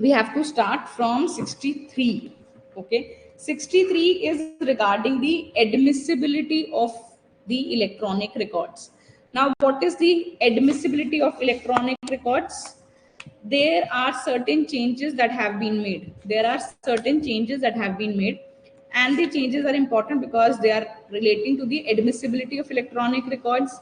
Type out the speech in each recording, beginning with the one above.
we have to start from 63. Okay, 63 is regarding the admissibility of the electronic records. Now, what is the admissibility of electronic records? There are certain changes that have been made. There are certain changes that have been made, and the changes are important because they are relating to the admissibility of electronic records.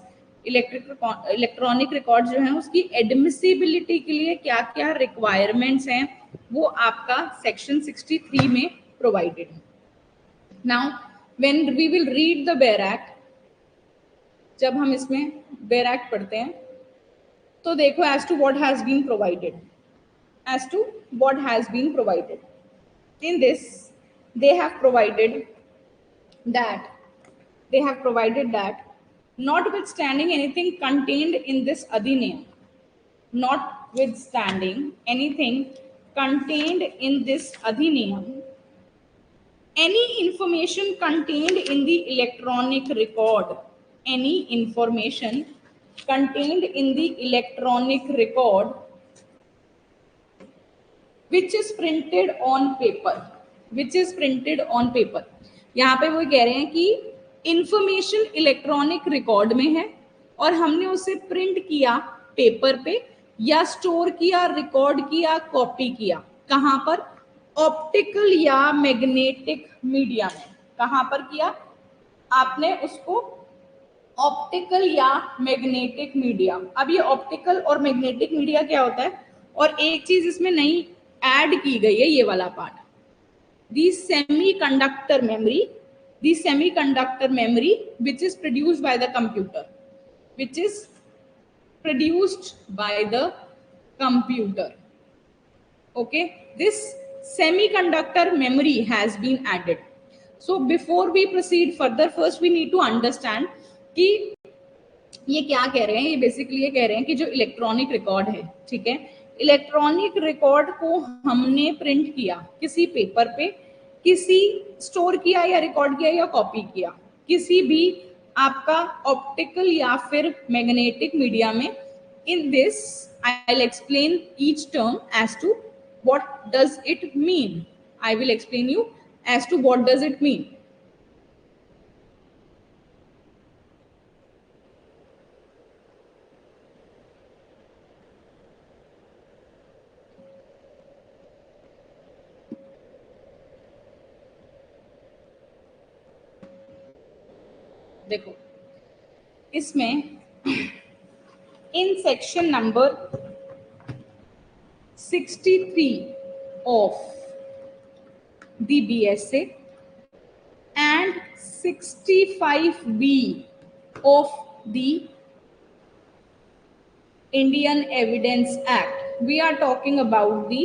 Electronic record जो है उसकी admissibility के लिए क्या क्या requirements हैं वो आपका सेक्शन 63 में प्रोवाइडेड है. Now when we will read the bare act, जब हम इसमें बेयर एक्ट पढ़ते हैं तो देखो as to what has been provided, as to what has been provided in this they have provided that notwithstanding anything contained in this adhiniyam, notwithstanding anything contained in this adhiniyam, any information contained in the electronic record, any information contained in the electronic record which is printed on paper, यहाँ पे वो कह रहे हैं कि information electronic record में है और हमने उसे प्रिंट किया पेपर पे या स्टोर किया, रिकॉर्ड किया, कॉपी किया. कहाँ पर? ऑप्टिकल या मैग्नेटिक मीडिया में. कहाँ पर किया आपने उसको? ऑप्टिकल या मैग्नेटिक मीडिया. अब ये ऑप्टिकल और मैग्नेटिक मीडिया क्या होता है? और एक चीज इसमें नई ऐड की गई है, ये वाला part, the semiconductor memory which is produced by the computer, okay, this semiconductor memory has been added. So before we proceed further, first we need to understand कि ये क्या कह रहे हैं. ये बेसिकली ये कह रहे हैं कि जो इलेक्ट्रॉनिक रिकॉर्ड है, ठीक है, इलेक्ट्रॉनिक रिकॉर्ड को हमने प्रिंट किया किसी पेपर पे, किसी स्टोर किया या रिकॉर्ड किया या कॉपी किया किसी भी आपका ऑप्टिकल या फिर मैग्नेटिक मीडिया में. In this I will explain each term as to what does it mean. I will explain you as to what does it mean. देखो इसमें in section number 63 of the BSA and 65B of the Indian Evidence Act, we are talking about the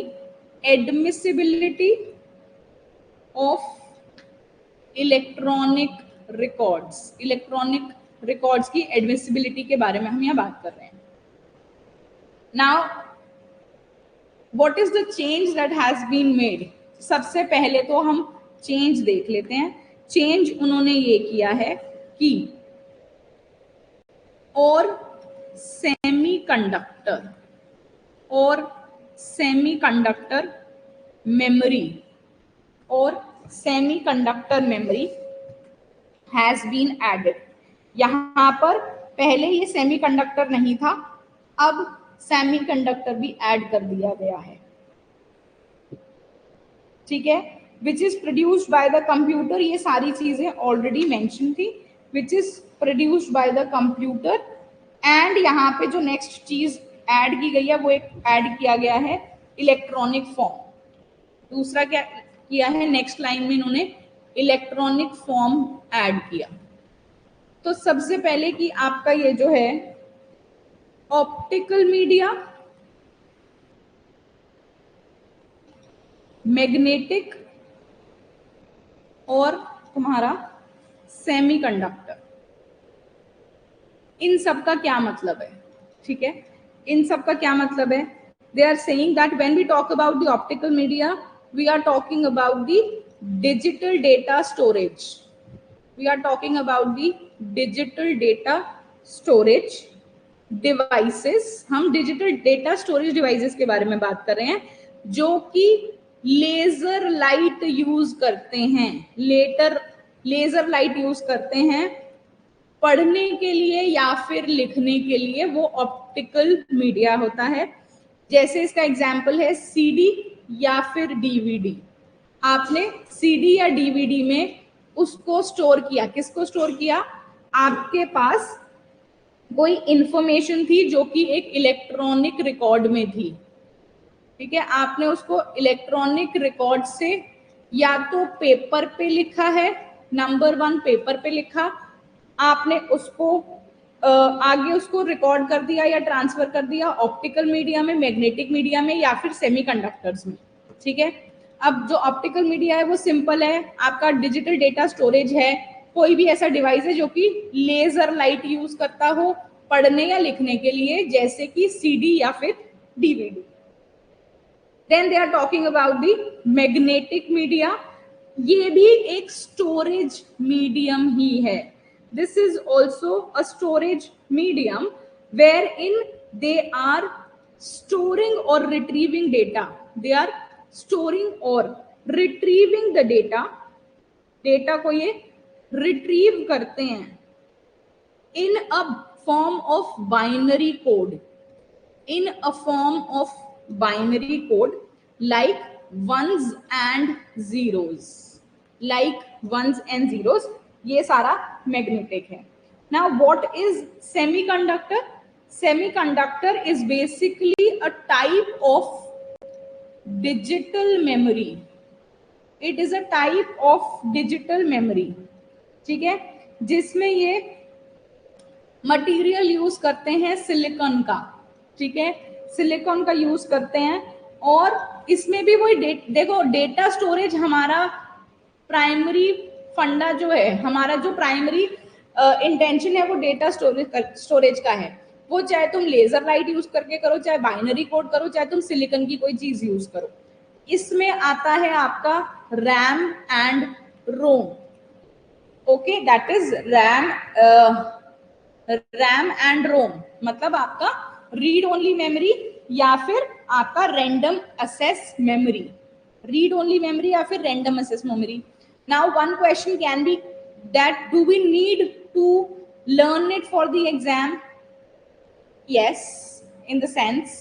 admissibility of electronic records की admissibility के बारे में हम यहाँ बात कर रहे हैं. Now what is the change that has been made? सबसे पहले तो हम चेंज देख लेते हैं. चेंज उन्होंने ये किया है कि और semiconductor memory has been added. यहाँ पर पहले ये सेमीकंडक्टर नहीं था, अब सेमीकंडक्टर भी ऐड कर दिया गया है, ठीक है. Which is produced by the computer, ये सारी चीजें ऑलरेडी मेंशन थी. Which is produced by the computer. And यहाँ पे जो नेक्स्ट चीज ऐड की गई है वो एक ऐड किया गया है इलेक्ट्रॉनिक फॉर्म. दूसरा क्या किया है? नेक्स्ट लाइन में इन्होंने इलेक्ट्रॉनिक फॉर्म ऐड किया. तो सबसे पहले कि आपका ये जो है ऑप्टिकल मीडिया, मैग्नेटिक और तुम्हारा सेमीकंडक्टर, इन सब का क्या मतलब है? ठीक है, इन सब का क्या मतलब है? They are saying that when we talk about the optical media we are talking about the digital data storage. We are talking about the digital data storage devices. हम digital data storage devices के बारे में बात कर रहे हैं. जो कि लेजर लाइट यूज करते हैं, लेजर लाइट यूज करते हैं पढ़ने के लिए या फिर लिखने के लिए, वो ऑप्टिकल मीडिया होता है। जैसे इसका एग्जाम्पल है सीडी या फिर डीवीडी। आपने सीडी या डीवीडी में उसको स्टोर किया, किसको स्टोर किया? आपके पास कोई इंफॉर्मेशन थी जो कि एक इलेक्ट्रॉनिक रिकॉर्ड में थी, ठीक है। आपने उसको इलेक्ट्रॉनिक रिकॉर्ड से या तो पेपर पे लिखा है, नंबर 1 पेपर पे लिखा, आपने उसको आगे उसको रिकॉर्ड कर दिया या ट्रांसफर कर दिया ऑप्टिकल मीडिया में, मैग्नेटिक मीडिया में या फिर सेमीकंडक्टर्स में, ठीक है। अब जो ऑप्टिकल मीडिया है वो सिंपल है, आपका डिजिटल डेटा स्टोरेज है, कोई भी ऐसा डिवाइस है जो कि लेजर लाइट यूज करता हो पढ़ने या लिखने के लिए, जैसे कि सीडी या फिर DVD. Then they are talking about the magnetic media, ये भी एक स्टोरेज मीडियम ही है। This is also a storage medium wherein they are storing or retrieving data. They are storing or retrieving the data. Data को ये retrieve करते हैं in a form of binary code. In a form of binary code like ones and zeros. Like ones and zeros. ये सारा magnetic है। Now what is semiconductor? Semiconductor is basically a type of digital memory. It is a type of digital memory, ठीक है, जिसमें ये material use करते हैं silicon का, ठीक है, सिलिकॉन का यूज करते हैं। और इसमें भी वही देखो, डेटा स्टोरेज हमारा प्राइमरी फंडा जो है, हमारा जो प्राइमरी इंटेंशन है वो डेटा स्टोरेज का है। वो चाहे तुम लेजर लाइट यूज करके करो, चाहे बाइनरी कोड करो, चाहे तुम सिलिकॉन की कोई चीज यूज करो। इसमें आता है आपका RAM and ROM, okay, that is RAM and ROM, मतलब आपका रीड ओनली मेमोरी या फिर आपका random access memory, read only memory या फिर random access memory. Now one question can be that do we need to learn it for the exam? Yes, in the sense,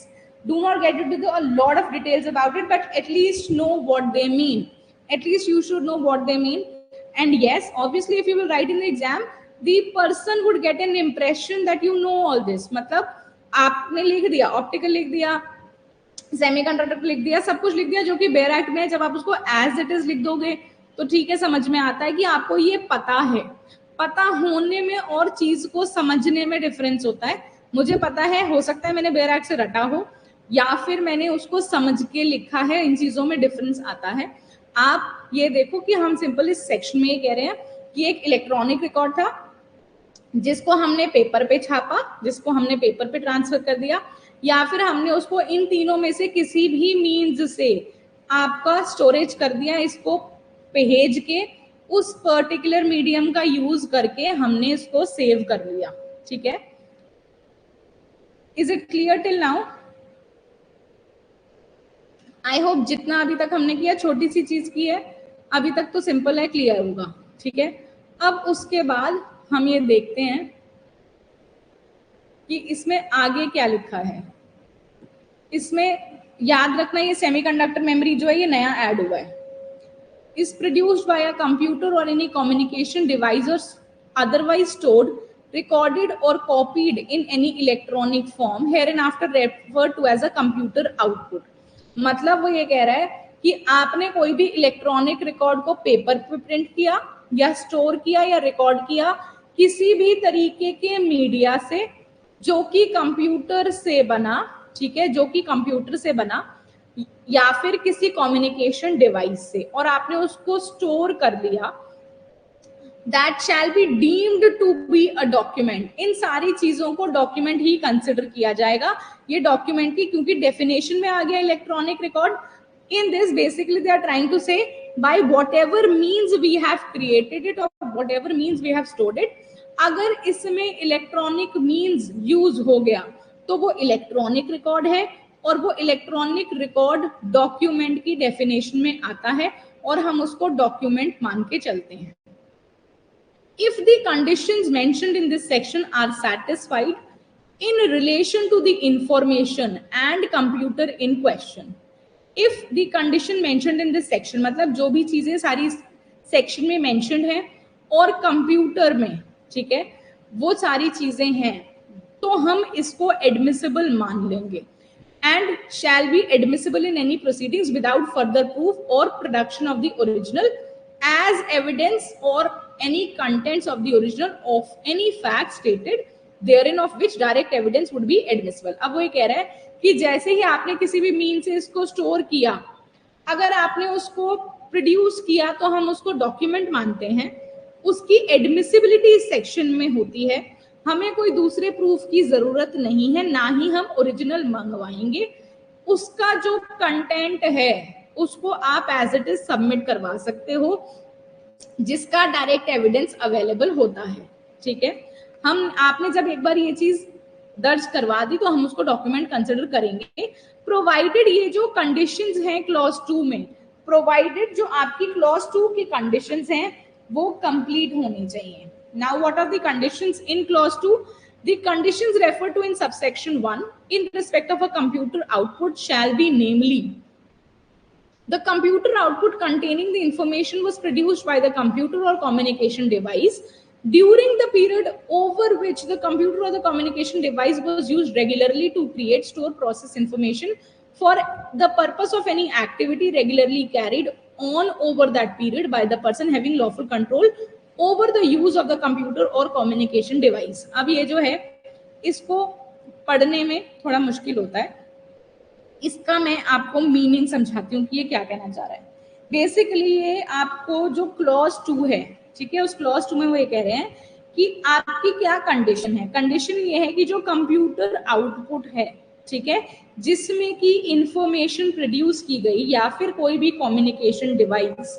do not get into a lot of details about it, but at least know what they mean. At least you should know what they mean. And yes, obviously if you will write in the exam, the person would get an impression that you know all this. मतलब आपने लिख दिया, optical लिख दिया, semiconductor लिख दिया, सब कुछ लिख दिया जो कि बेयर एक्ट में है। जब आप उसको एज इट इज लिख दोगे तो ठीक है, समझ में आता है कि आपको ये पता है। पता होने में और चीज को समझने में डिफरेंस होता है। मुझे पता है, हो सकता है मैंने बेयर एक्ट से रटा हो या फिर मैंने उसको समझ के लिखा है, इन चीजों में डिफरेंस आता है। आप ये देखो कि हम सिंपल इस सेक्शन में ये कह रहे हैं कि एक इलेक्ट्रॉनिक रिकॉर्ड था जिसको हमने पेपर पे छापा, जिसको हमने पेपर पे ट्रांसफर कर दिया, या फिर हमने उसको इन तीनों में से किसी भी मीन्स से आपका स्टोरेज कर दिया, इसको भेज के उस पर्टिकुलर मीडियम का यूज करके हमने इसको सेव कर लिया, ठीक है। Is it clear till now? I hope जितना अभी तक हमने किया, छोटी सी चीज की है अभी तक, तो सिंपल है, क्लियर होगा, ठीक है। अब उसके बाद हम ये देखते हैं कि इसमें आगे क्या लिखा है। इसमें याद रखना, ये सेमीकंडक्टर मेमोरी जो है ये नया ऐड हुआ है। is produced by a computer or any communication device or otherwise stored, recorded or copied in any electronic form, hereinafter referred to as a computer output। मतलब वो ये कह रहा है कि आपने कोई भी इलेक्ट्रॉनिक रिकॉर्ड को पेपर पे प्रिंट किया या स्टोर किया या रिकॉर्ड किया किसी भी तरीके के मीडिया से जो कि कंप्यूटर से बना, ठीक है, जो कि कंप्यूटर से बना या फिर किसी कम्युनिकेशन डिवाइस से, और आपने उसको स्टोर कर लिया, that shall be deemed to be a document. इन सारी चीजों को डॉक्यूमेंट ही कंसिडर किया जाएगा। ये डॉक्यूमेंट की क्योंकि डेफिनेशन में आ गया electronic record. In this basically they are trying to say by whatever means we have created it और whatever means we have stored it, अगर इसमें इलेक्ट्रॉनिक मींस यूज हो गया तो वो इलेक्ट्रॉनिक रिकॉर्ड है, और वो इलेक्ट्रॉनिक रिकॉर्ड डॉक्यूमेंट की डेफिनेशन में आता है और हम उसको डॉक्यूमेंट मान के चलते हैं. If the conditions mentioned in this section are satisfied in relation to the information and computer in question, if the condition mentioned in this section, मतलब जो भी चीजें सारी सेक्शन में mentioned है और कंप्यूटर में, ठीक है, वो सारी चीजें हैं, तो हम इसको admissible मान लेंगे. And shall be admissible in any proceedings without further proof or production of the original as evidence or any contents of the original of any fact stated therein of which direct evidence would be admissible. अब वो ये कह रहा है कि जैसे ही आपने किसी भी मीन से इसको स्टोर किया, अगर आपने उसको प्रोड्यूस किया तो हम उसको डॉक्यूमेंट मानते हैं. उसकी एडमिसिबिलिटी इस सेक्शन में होती है. हमें कोई दूसरे प्रूफ की जरूरत नहीं है, ना ही हम ओरिजिनल मंगवाएंगे. उसका जो कंटेंट है उसको आप एज इट इज सबमिट करवा सकते हो, जिसका डायरेक्ट एविडेंस अवेलेबल होता है. ठीक है, हम आपने जब एक बार ये चीज दर्ज करवा दी तो हम उसको डॉक्यूमेंट कंसिडर करेंगे, प्रोवाइडेड ये जो कंडीशंस हैं क्लॉज 2 में, प्रोवाइडेड जो आपकी क्लॉज 2 की कंडीशंस हैं वो कंप्लीट होनी चाहिए. Now what are the conditions in clause 2? The conditions referred to in subsection 1 in respect of a computer output shall be namely: the computer output containing the information was produced by the computer or communication device during the period over which the computer or the communication device was used regularly to create, store, process information for the purpose of any activity regularly carried on over that period by the person having lawful control over the use of the computer or communication device. अब ये जो है इसको पढ़ने में थोड़ा मुश्किल होता है, इसका मैं आपको मीनिंग समझाती हूँ कि ये क्या कहना चाह रहा है. बेसिकली ये आपको जो क्लॉज 2 है, ठीक है, उस क्लॉज 2 में वो ये कह रहे हैं कि आपकी क्या कंडीशन है. कंडीशन ये है कि जो कंप्यूटर आउटपुट है, ठीक है, जिसमें कि इंफॉर्मेशन प्रोड्यूस की गई या फिर कोई भी कम्युनिकेशन डिवाइस,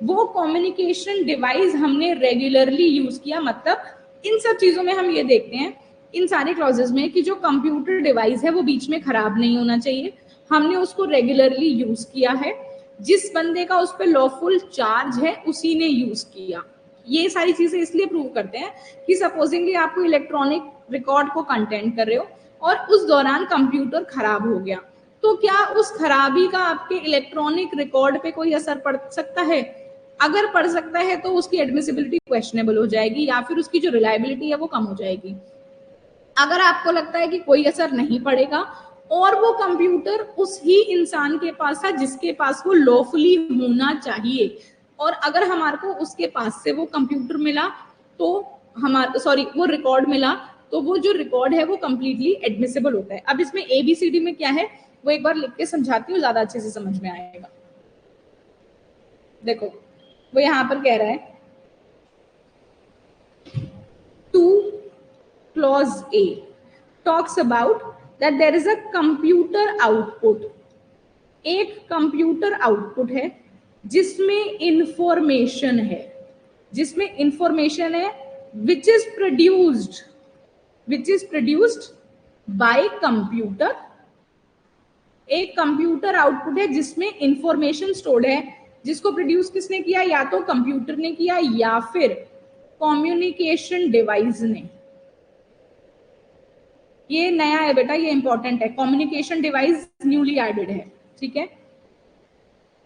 वो कम्युनिकेशन डिवाइस हमने रेगुलरली यूज किया. मतलब इन सब चीजों में हम ये देखते हैं इन सारे क्लॉजेस में कि जो कंप्यूटर डिवाइस है वो बीच में खराब नहीं होना चाहिए, हमने उसको रेगुलरली यूज किया है, जिस बंदे का उस पर लॉफुल चार्ज है उसी ने यूज किया. ये सारी चीजें इसलिए प्रूव करते हैं कि सपोजिंगली आपको इलेक्ट्रॉनिक रिकॉर्ड को कंटेंट कर रहे हो और उस दौरान कंप्यूटर खराब हो गया, तो क्या उस खराबी का आपके इलेक्ट्रॉनिक रिकॉर्ड पे कोई असर पड़ सकता है? अगर पड़ सकता है तो उसकी एडमिसिबिलिटी क्वेश्चनेबल हो जाएगी या फिर उसकी जो रिलायबिलिटी है वो कम हो जाएगी. अगर आपको लगता है कि कोई असर नहीं पड़ेगा और वो कंप्यूटर उस ही इंसान के पास था जिसके पास वो लॉफुली होना चाहिए, और अगर हमारे को उसके पास से वो कंप्यूटर मिला तो वो रिकॉर्ड मिला, तो वो जो रिकॉर्ड है वो कंप्लीटली एडमिसिबल होता है. अब इसमें ABCD में क्या है वो एक बार लिख के समझाती हूँ, ज्यादा अच्छे से समझ में आएगा. देखो वो यहां पर कह रहा है 2 clause A talks about that there is a computer output. एक कंप्यूटर आउटपुट है जिसमें इंफॉर्मेशन है, which is produced by computer. एक कंप्यूटर आउटपुट है जिसमें इंफॉर्मेशन स्टोर्ड है, जिसको प्रोड्यूस किसने किया? या तो कंप्यूटर ने किया या फिर कम्युनिकेशन डिवाइस ने. ये नया है बेटा, ये इंपॉर्टेंट है. कम्युनिकेशन डिवाइस न्यूली एडेड है, ठीक है.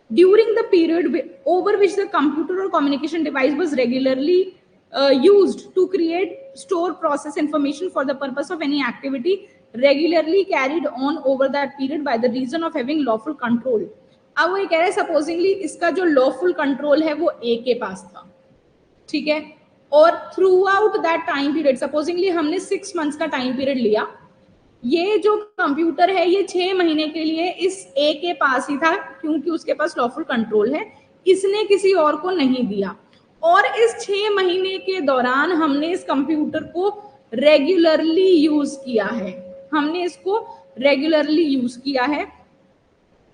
During the period over which the computer और communication device was regularly used to create, store, process information for the purpose of any activity regularly carried on over that period by the reason of having lawful control. अब वो ये कह रहे हैं supposedly इसका जो lawful control है वो ए के पास था, ठीक है, और through out that time period, supposedly हमने 6 मंथ्स का टाइम पीरियड लिया, ये जो कंप्यूटर है ये 6 महीने के लिए इस ए के पास ही था क्योंकि उसके पास लॉफुल कंट्रोल है, इसने किसी और को नहीं दिया. और इस 6 महीने के दौरान हमने इस कंप्यूटर को रेगुलरली यूज किया है,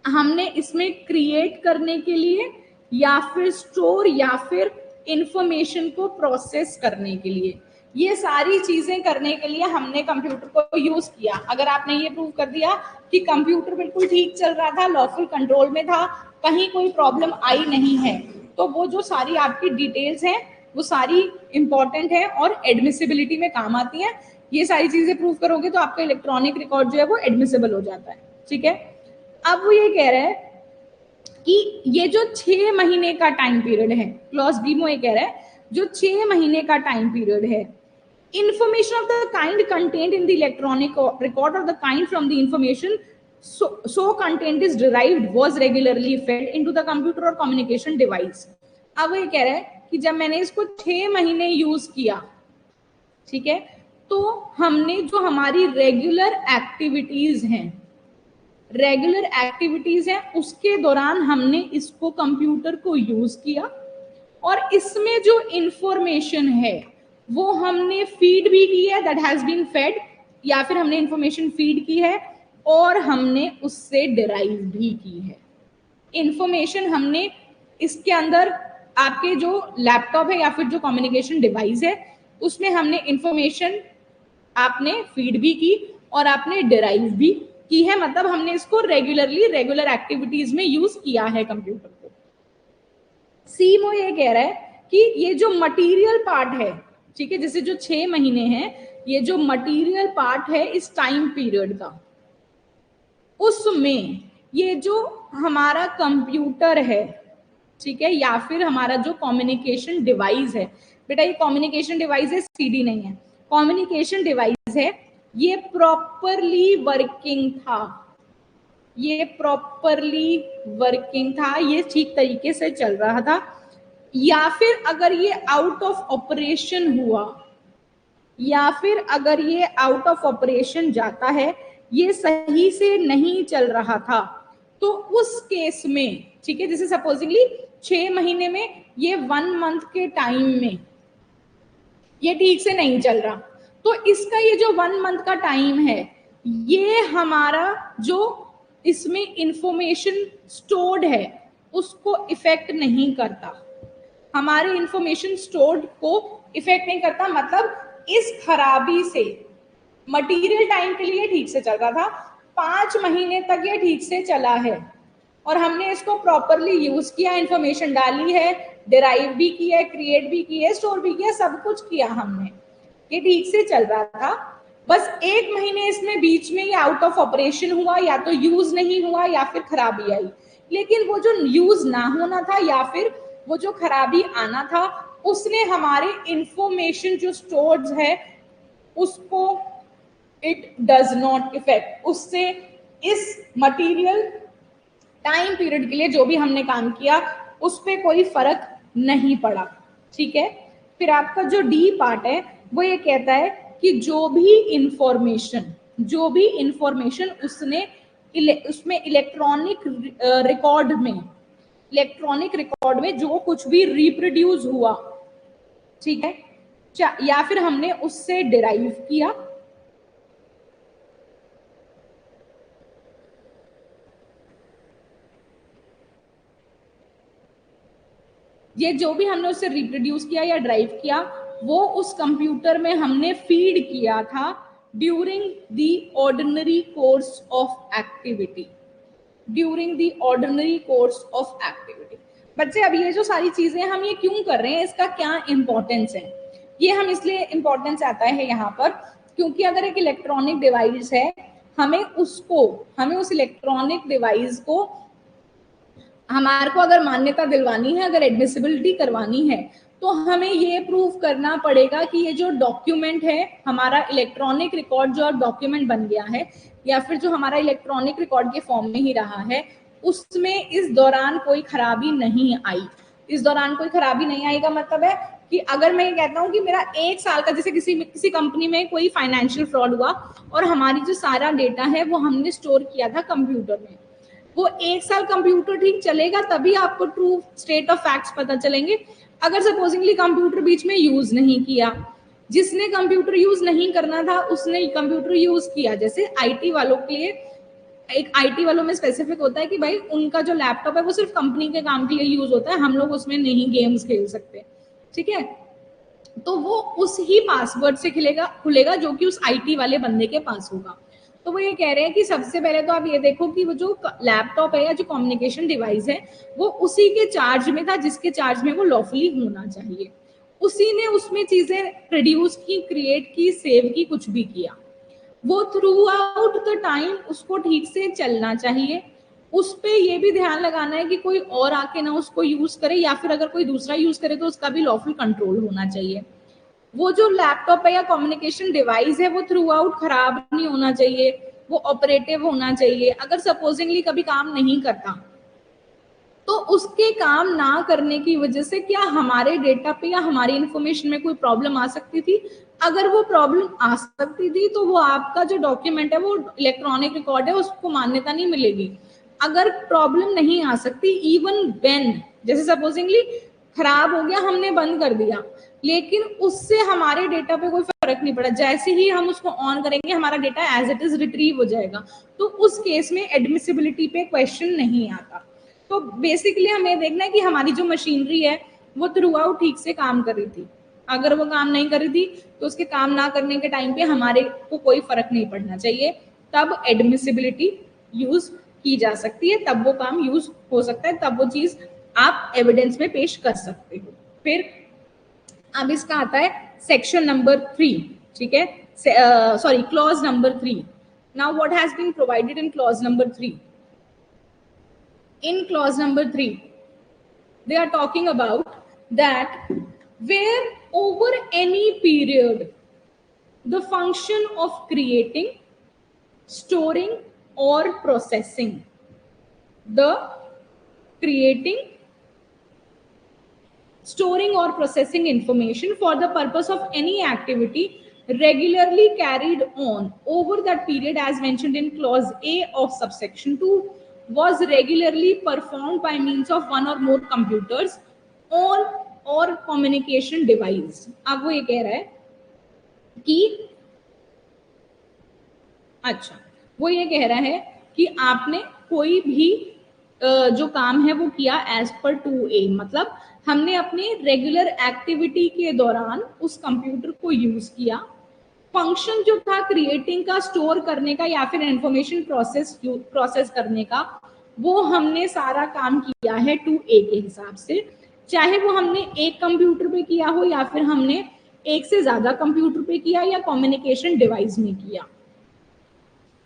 हमने इसमें क्रिएट करने के लिए या फिर स्टोर या फिर इंफॉर्मेशन को प्रोसेस करने के लिए. ये सारी चीजें करने के लिए हमने कंप्यूटर को यूज किया। अगर आपने ये प्रूव कर दिया कि कंप्यूटर बिल्कुल ठीक चल रहा था, लॉफुल कंट्रोल में था, कहीं कोई प्रॉब्लम आई नहीं है, तो वो जो सारी आपकी डिटेल्स हैं वो सारी इंपॉर्टेंट है और एडमिसिबिलिटी में काम आती हैं। ये सारी चीजें प्रूव करोगे तो आपका इलेक्ट्रॉनिक रिकॉर्ड जो है वो एडमिसिबल हो जाता है। ठीक है, अब वो ये कह रहा है कि ये जो 6 महीने का टाइम पीरियड है, क्लॉज बी में ये कह रहा है जो 6 महीने का टाइम पीरियड है, information of the kind contained in the electronic record or the kind from the information so content is derived was regularly fed into the computer or communication device। अब ये कह रहा है कि जब मैंने इसको 6 महीने यूज किया, ठीक है, तो हमने जो हमारी रेगुलर एक्टिविटीज हैं उसके दौरान हमने इसको कंप्यूटर को यूज किया और इसमें जो इंफॉर्मेशन है वो हमने फीड भी की है, दैट हैज बीन फेड, या फिर हमने इंफॉर्मेशन फीड की है और हमने उससे डिराइव भी की है। इंफॉर्मेशन हमने इसके अंदर आपके जो लैपटॉप है या फिर जो कम्युनिकेशन डिवाइस है उसमें हमने इंफॉर्मेशन आपने फीड भी की और आपने डिराइव भी की है, मतलब हमने इसको रेगुलर एक्टिविटीज में यूज किया है कंप्यूटर को। सीमो ये कह रहा है कि ये जो मटेरियल पार्ट है, ठीक है, जैसे जो 6 महीने हैं, ये जो मटेरियल पार्ट है इस टाइम पीरियड का, उसमें ये जो हमारा कंप्यूटर है, ठीक है, या फिर हमारा जो कम्युनिकेशन डिवाइस है, बेटा ये कम्युनिकेशन डिवाइस है, सीडी नहीं है, कम्युनिकेशन डिवाइस है, ये प्रॉपरली वर्किंग था, ये ठीक तरीके से चल रहा था, या फिर अगर ये आउट ऑफ ऑपरेशन हुआ या फिर अगर ये आउट ऑफ ऑपरेशन जाता है, ये सही से नहीं चल रहा था, तो उस केस में, ठीक है, जैसे सपोजिंगली 6 महीने में ये 1 मंथ के टाइम में ये ठीक से नहीं चल रहा, तो इसका ये जो 1 मंथ का टाइम है ये हमारा जो इसमें इंफॉर्मेशन स्टोर्ड है उसको इफेक्ट नहीं करता, हमारे इंफॉर्मेशन स्टोर्ड को इफेक्ट नहीं करता। मतलब इस खराबी से मटेरियल टाइम के लिए ठीक से चल रहा था, 5 महीने तक ये ठीक से चला है और हमने इसको प्रॉपरली यूज किया, इंफॉर्मेशन डाली है, डिराइव भी की है, क्रिएट भी की है, स्टोर भी किया, सब कुछ किया हमने, ये ठीक से चल रहा था। बस 1 महीने इसमें बीच में ये आउट ऑफ ऑपरेशन हुआ, या तो यूज नहीं हुआ या फिर खराबी आई, लेकिन वो जो यूज ना होना था या फिर वो जो खराबी आना था उसने हमारे इंफॉर्मेशन जो स्टोर्ड है उसको इट डज नॉट इफेक्ट, उससे इस मटेरियल टाइम पीरियड के लिए जो भी हमने काम किया उस पर कोई फर्क नहीं पड़ा। ठीक है, फिर आपका जो डी पार्ट है वो ये कहता है कि जो भी इंफॉर्मेशन उसमें इलेक्ट्रॉनिक रिकॉर्ड में जो कुछ भी रिप्रोड्यूस हुआ, ठीक है, या फिर हमने उससे डिराइव किया, ये जो भी हमने उससे रिप्रोड्यूस किया या ड्राइव किया वो उस कंप्यूटर में हमने फीड किया था during the ordinary course of activity, बच्चे अब ये जो सारी चीजें हम ये क्यों कर रहे हैं, इसका क्या इंपॉर्टेंस है, ये हम इसलिए इंपॉर्टेंस आता है यहाँ पर क्योंकि अगर एक इलेक्ट्रॉनिक डिवाइस है, हमें उस इलेक्ट्रॉनिक डिवाइस को हमारे को अगर मान्यता दिलवानी है, अगर एडमिसिबिलिटी करवानी है, तो हमें ये प्रूव करना पड़ेगा कि ये जो डॉक्यूमेंट है, हमारा इलेक्ट्रॉनिक रिकॉर्ड जो डॉक्यूमेंट बन गया है या फिर जो हमारा इलेक्ट्रॉनिक रिकॉर्ड के फॉर्म में ही रहा है, उसमें इस दौरान कोई खराबी नहीं आई। इस दौरान कोई खराबी नहीं आई का मतलब है कि अगर मैं ये कहता हूँ कि मेरा 1 साल का, जैसे किसी कंपनी में कोई फाइनेंशियल फ्रॉड हुआ और हमारी जो सारा डेटा है वो हमने स्टोर किया था कंप्यूटर में, वो 1 साल कंप्यूटर ठीक चलेगा तभी आपको ट्रू स्टेट ऑफ फैक्ट्स पता चलेंगे। अगर सपोजिंगली कंप्यूटर बीच में यूज नहीं किया, जिसने कंप्यूटर यूज नहीं करना था उसने कंप्यूटर यूज किया, जैसे आईटी वालों के लिए, एक आईटी वालों में स्पेसिफिक होता है कि भाई उनका जो लैपटॉप है वो सिर्फ कंपनी के काम के लिए यूज होता है, हम लोग उसमें नहीं गेम्स खेल सकते, ठीक है। तो वो उस ही पासवर्ड से खुलेगा जो कि उस आईटी वाले बंदे के पास होगा। तो वो ये कह रहे हैं कि सबसे पहले तो आप ये देखो कि वो जो लैपटॉप है या जो कम्युनिकेशन डिवाइस है वो उसी के चार्ज में था जिसके चार्ज में वो लॉफुली होना चाहिए। उसी ने उसमें चीजें प्रोड्यूस की, क्रिएट की, सेव की, कुछ भी किया। वो थ्रू आउट द टाइम उसको ठीक से चलना चाहिए। उस पे ये भी ध्यान लगाना है कि कोई और आके ना उसको यूज करे, या फिर अगर कोई दूसरा यूज करे तो उसका भी लॉफुल कंट्रोल होना चाहिए। वो जो लैपटॉप है या कम्युनिकेशन डिवाइस है वो थ्रू आउट खराब नहीं होना चाहिए, वो ऑपरेटिव होना चाहिए। अगर सपोजिंगली कभी काम नहीं करता तो उसके काम ना करने की वजह से क्या हमारे डेटा पे या हमारी इंफॉर्मेशन में कोई प्रॉब्लम आ सकती थी? अगर वो प्रॉब्लम आ सकती थी तो वो आपका जो डॉक्यूमेंट है वो इलेक्ट्रॉनिक रिकॉर्ड है, उसको मान्यता नहीं मिलेगी। अगर प्रॉब्लम नहीं आ सकती इवन व्हेन, जैसे सपोजिंगली खराब हो गया, हमने बंद कर दिया, लेकिन उससे हमारे डेटा पे कोई फर्क नहीं पड़ा, जैसे ही हम उसको ऑन करेंगे हमारा data as it is retrieve हो जाएगा, तो उस केस में एडमिसिबिलिटी पे क्वेश्चन नहीं आता। तो बेसिकली हमें देखना है कि हमारी जो मशीनरी है वो थ्रू आउट ठीक से काम कर रही थी। अगर वो काम नहीं कर रही थी तो उसके काम ना करने के टाइम पे हमारे को कोई फर्क नहीं पड़ना चाहिए, तब एडमिसिबिलिटी यूज की जा सकती है, तब वो काम यूज हो सकता है, तब वो चीज आप एविडेंस में पेश कर सकते हो। फिर अब इसका आता है सेक्शन नंबर 3, ठीक है, sorry clause number 3। Now what has been provided in clause number 3? In clause number 3 they are talking about that where over any period the function of creating, storing or processing the creating, storing or processing information for the purpose of any activity regularly carried on over that period as mentioned in clause A of subsection 2 was regularly performed by means of one or more computers on or communication device। अब वो ये कह रहा है कि अच्छा, वो ये कह रहा है कि आपने कोई भी जो काम है वो किया एज पर 2A, मतलब हमने अपने रेगुलर एक्टिविटी के दौरान उस कंप्यूटर को यूज किया। फंक्शन जो था क्रिएटिंग का, स्टोर करने का या फिर इंफॉर्मेशन प्रोसेस करने का, वो हमने सारा काम किया है 2A के हिसाब से, चाहे वो हमने एक कंप्यूटर पे किया हो या फिर हमने एक से ज्यादा कंप्यूटर पे किया या कम्युनिकेशन डिवाइस में किया।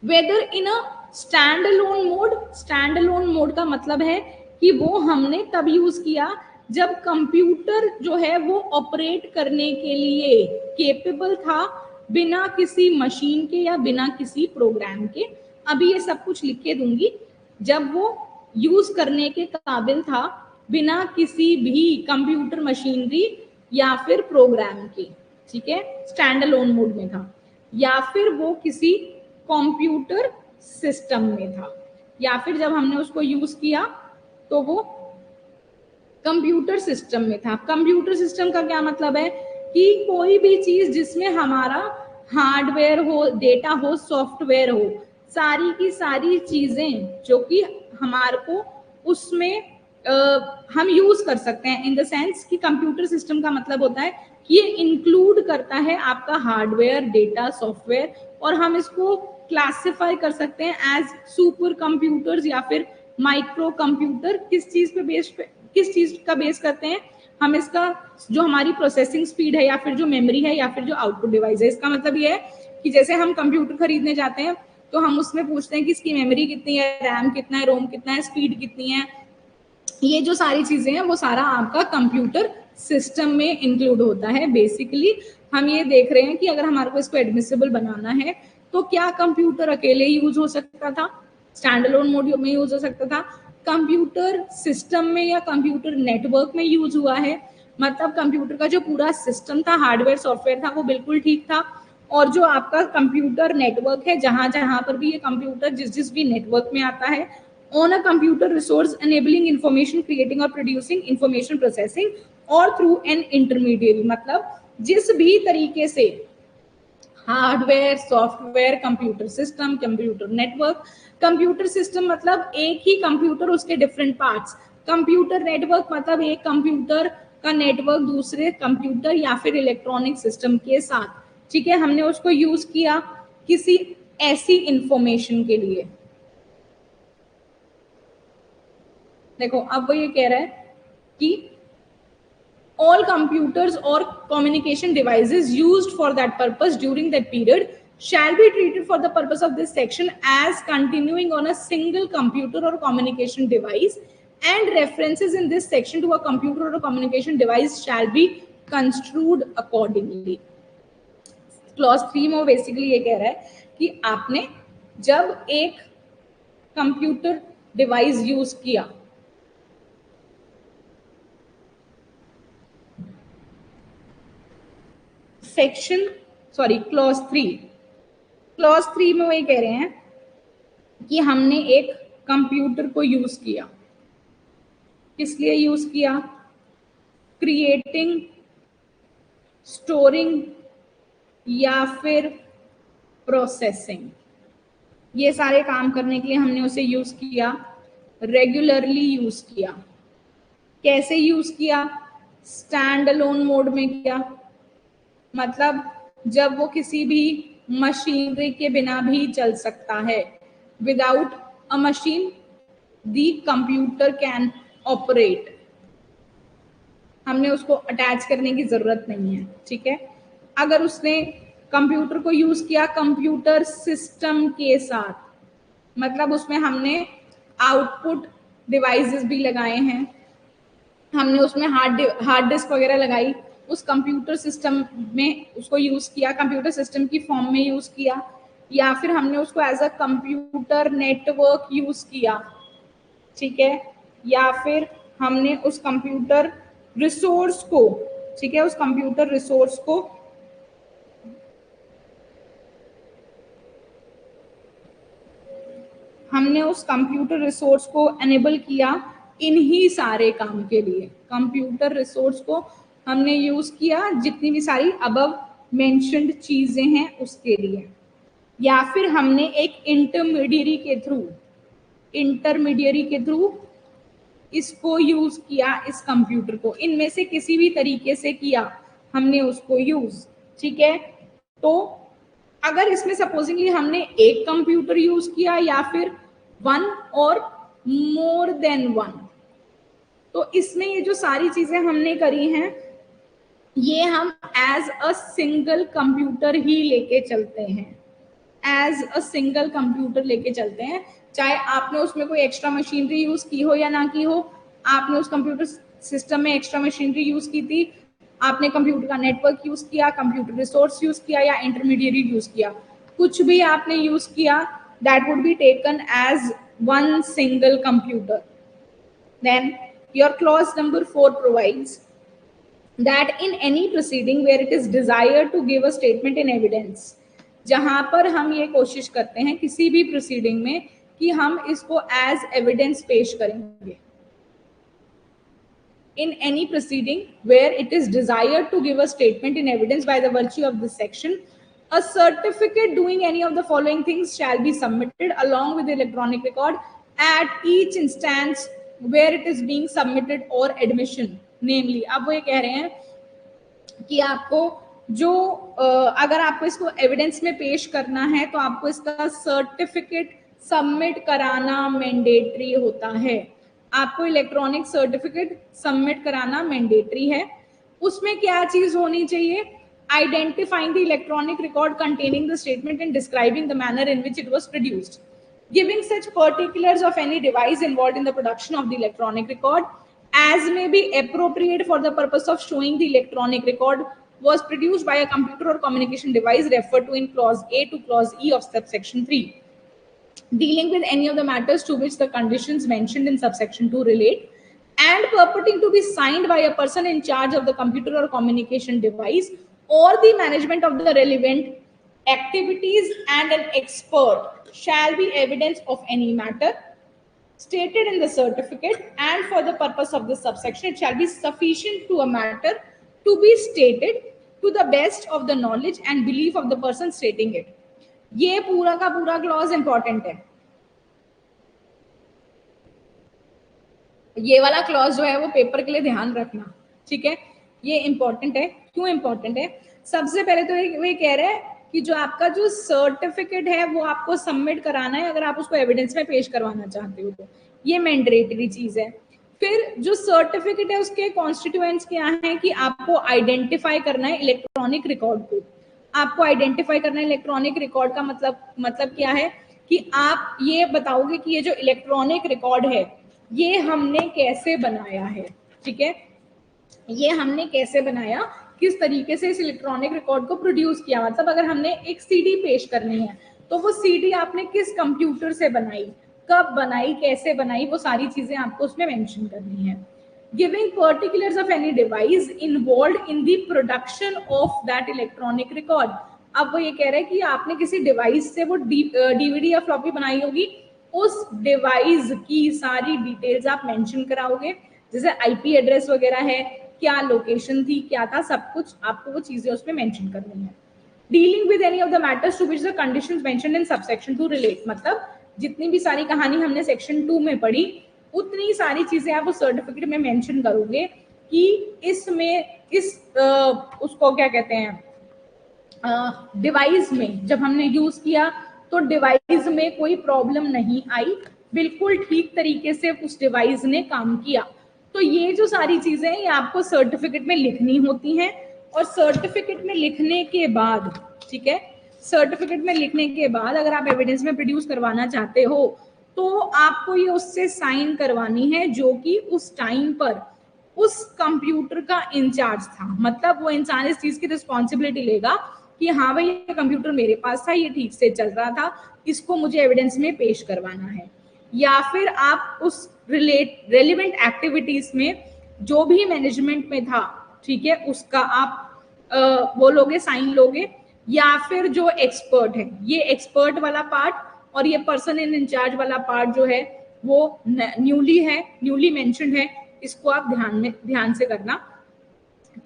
Whether in a stand alone mode, stand alone mode का मतलब है कि वो हमने तब यूज किया जब कंप्यूटर जो है वो ऑपरेट करने के लिए केपेबल था, बिना किसी मशीन के या बिना किसी प्रोग्राम के। अभी ये सब कुछ लिख के दूंगी, जब वो यूज करने के काबिल था बिना किसी भी कंप्यूटर मशीनरी या फिर प्रोग्राम के, ठीक है, स्टैंड अलोन मोड में था, या फिर वो किसी कंप्यूटर सिस्टम में था, या फिर जब हमने उसको यूज किया तो वो कंप्यूटर सिस्टम में था। कंप्यूटर सिस्टम का क्या मतलब है कि कोई भी चीज जिसमें हमारा हार्डवेयर हो, डेटा हो, सॉफ्टवेयर हो, सारी की सारी चीजें जो कि हमारे को उसमें हम यूज कर सकते हैं, इन द सेंस कि कंप्यूटर सिस्टम का मतलब होता है कि ये इंक्लूड करता है आपका हार्डवेयर, डेटा, सॉफ्टवेयर, और हम इसको क्लासिफाई कर सकते हैं एज सुपर कंप्यूटर्स या फिर माइक्रो कंप्यूटर। किस चीज का बेस करते हैं हम? इसका जो हमारी प्रोसेसिंग स्पीड है या फिर जो मेमोरी है या फिर जो आउटपुट डिवाइस है। इसका मतलब ये है कि जैसे हम कंप्यूटर खरीदने जाते हैं तो हम उसमें पूछते हैं कि इसकी मेमोरी कितनी है, रैम कितना है, रोम कितना है, स्पीड कितनी है। ये जो सारी चीजें हैं वो सारा आपका कंप्यूटर सिस्टम में इंक्लूड होता है। बेसिकली हम ये देख रहे हैं कि अगर हमारे को इसको एडमिसिबल बनाना है तो क्या कंप्यूटर अकेले यूज हो सकता था, स्टैंड अलोन मोड में यूज हो सकता था, कंप्यूटर सिस्टम में या कंप्यूटर नेटवर्क में यूज हुआ है, मतलब कंप्यूटर का जो पूरा सिस्टम था, हार्डवेयर सॉफ्टवेयर था, वो बिल्कुल ठीक था, और जो आपका कंप्यूटर नेटवर्क है, जहां जहां पर भी ये कंप्यूटर जिस भी नेटवर्क में आता है, on a computer resource enabling information creating or producing information processing or through an intermediary, मतलब जिस भी तरीके से hardware, software, computer system, computer network, computer system मतलब एक ही कंप्यूटर, उसके डिफरेंट पार्ट्स, कंप्यूटर नेटवर्क मतलब एक कंप्यूटर का नेटवर्क दूसरे कंप्यूटर या फिर इलेक्ट्रॉनिक सिस्टम के साथ, ठीक है, हमने उसको यूज किया किसी ऐसी इंफॉर्मेशन के लिए। देखो अब वो ये कह रहा है कि all computers or communication devices used for that purpose during that period shall be treated for the purpose of this section as continuing on a single computer or communication device, and references in this section to a computer or a communication device shall be construed accordingly. Clause 3 में basically ये कह रहा है कि आपने जब एक computer device use किया, सेक्शन सॉरी क्लॉज 3 में वही कह रहे हैं कि हमने एक कंप्यूटर को यूज किया, किस लिए यूज किया, क्रिएटिंग, स्टोरिंग या फिर प्रोसेसिंग, ये सारे काम करने के लिए हमने उसे यूज किया, रेगुलरली यूज किया। कैसे यूज किया, स्टैंड अलोन मोड में किया, मतलब जब वो किसी भी मशीनरी के बिना भी चल सकता है, without a machine the computer can operate, हमने उसको अटैच करने की जरूरत नहीं है, ठीक है। अगर उसने कंप्यूटर को यूज किया कंप्यूटर सिस्टम के साथ, मतलब उसमें हमने आउटपुट डिवाइसेस भी लगाए हैं, हमने उसमें हार्ड डिस्क वगैरह लगाई, उस कंप्यूटर सिस्टम में उसको यूज किया, कंप्यूटर सिस्टम की फॉर्म में यूज किया, या फिर हमने उसको as a computer network use किया, ठीक है, या फिर हमने उस कंप्यूटर रिसोर्स को, ठीक है, उस कंप्यूटर रिसोर्स को हमने उस कंप्यूटर रिसोर्स को एनेबल किया इन्हीं सारे काम के लिए। कंप्यूटर रिसोर्स को हमने यूज किया जितनी भी सारी अबव मेंशन्ड चीजें हैं उसके लिए, या फिर हमने एक इंटरमीडियरी के थ्रू इसको यूज किया, इस कंप्यूटर को, इनमें से किसी भी तरीके से किया हमने उसको यूज, ठीक है। तो अगर इसमें सपोजिंगली हमने एक कंप्यूटर यूज किया या फिर वन और मोर देन वन, तो इसमें ये जो सारी चीजें हमने करी हैं ये हम एज अ सिंगल कंप्यूटर ही लेके चलते हैं, एज अ सिंगल कंप्यूटर लेके चलते हैं, चाहे आपने उसमें कोई एक्स्ट्रा मशीनरी यूज की हो या ना की हो, आपने उस कंप्यूटर सिस्टम में एक्स्ट्रा मशीनरी यूज की थी, आपने कंप्यूटर का नेटवर्क यूज किया, कंप्यूटर रिसोर्स यूज किया या इंटरमीडिएट यूज किया, कुछ भी आपने यूज किया, that would be taken as one single computer. Then your clause number 4 provides that in any proceeding where it is desired to give a statement in evidence, जहां पर हम ये कोशिश करते हैं किसी भी प्रोसीडिंग में कि हम इसको एज एविडेंस पेश करेंगे, in any proceeding where it is desired to give a statement in evidence by the virtue of this section, a certificate doing any of the following things shall be submitted along with the electronic record at each instance where it is being submitted or admission. Namely, अब वो ये कह रहे हैं कि आपको जो अगर आपको इसको एविडेंस में पेश करना है तो आपको इसका सर्टिफिकेट सबमिट कराना मैंडेटरी होता है, आपको इलेक्ट्रॉनिक सर्टिफिकेट सबमिट कराना मैंडेटरी है। उसमें क्या चीज होनी चाहिए, identifying the electronic record containing the statement and describing the manner in which it was produced, giving such particulars of any device involved in the production of the electronic record as may be appropriate for the purpose of showing the electronic record was produced by a computer or communication device referred to in clause A to clause E of subsection 3, dealing with any of the matters to which the conditions mentioned in subsection 2 relate, and purporting to be signed by a person in charge of the computer or communication device or the management of the relevant activities, and an expert shall be evidence of any matter stated in the certificate, and for the purpose of this subsection it shall be sufficient to a matter to be stated to the best of the knowledge and belief of the person stating it. ये पूरा का पूरा clause important है, ये वाला clause जो है वो पेपर के लिए ध्यान रखना, ठीक है, ये इंपॉर्टेंट है। क्यों इंपॉर्टेंट है? सबसे पहले तो ये कह रहा है कि जो आपका जो सर्टिफिकेट है वो आपको सबमिट कराना है अगर आप उसको एविडेंस में पेश करवाना चाहते हो तो, ये मैंडेटरी चीज है। फिर जो सर्टिफिकेट है उसके कॉन्स्टिट्यूएंट्स क्या है कि आपको आइडेंटिफाई करना है इलेक्ट्रॉनिक रिकॉर्ड को। आपको आइडेंटिफाई करना है इलेक्ट्रॉनिक रिकॉर्ड का मतलब क्या है कि आप ये बताओगे कि ये जो इलेक्ट्रॉनिक रिकॉर्ड है ये हमने कैसे बनाया है। ठीक है, ये हमने कैसे बनाया, किस तरीके से इस इलेक्ट्रॉनिक रिकॉर्ड को प्रोड्यूस किया। मतलब अगर हमने एक सीडी पेश करनी है तो वो सीडी आपने किस कंप्यूटर से बनाई, कब बनाई, कैसे बनाई, वो सारी चीजें आपको उसमें मेंशन करनी है। Giving particulars of any device involved in the production of that electronic record. अब वो ये कह रहे हैं कि आपने किसी डिवाइस से वो डीवीडी या फ्लॉपी बनाई होगी, उस डिवाइस की सारी डिटेल्स आप मेंशन कराओगे, जैसे आईपी एड्रेस वगैरह है, क्या लोकेशन थी, क्या था, सब कुछ आपको वो चीजें उसमें मेंशन करनी है। Dealing with any of the matters to which the conditions mentioned in subsection 2 relate. मतलब जितनी भी सारी कहानी हमने सेक्शन 2 में पढ़ी उतनी सारी चीजें आप उस सर्टिफिकेट में मेंशन करोगे कि इसमें उसको क्या कहते हैं, डिवाइस में जब हमने यूज किया तो डिवाइस में कोई प्रॉब्लम नहीं आई, बिल्कुल ठीक तरीके से उस डिवाइस ने काम किया। तो ये जो सारी चीजें हैं ये आपको सर्टिफिकेट में लिखनी होती हैं। और सर्टिफिकेट में लिखने के बाद, ठीक है, सर्टिफिकेट में लिखने के बाद अगर आप एविडेंस में प्रोड्यूस करवाना चाहते हो तो आपको ये उससे साइन करवानी है जो कि उस टाइम पर उस कंप्यूटर का इंचार्ज था। मतलब वो इंसान इस चीज की रिस्पॉन्सिबिलिटी लेगा कि हाँ भाई ये कंप्यूटर मेरे पास था, ये ठीक से चल रहा था, इसको मुझे एविडेंस में पेश करवाना है। या फिर आप उस रेलिवेंट एक्टिविटीज में जो भी मैनेजमेंट में था, ठीक है, उसका आप वो लोगे, साइन लोगे। या फिर जो एक्सपर्ट है, ये एक्सपर्ट वाला पार्ट और ये पर्सन इन इंचार्ज वाला पार्ट जो है वो न्यूली मेंशन्ड है। इसको आप ध्यान से करना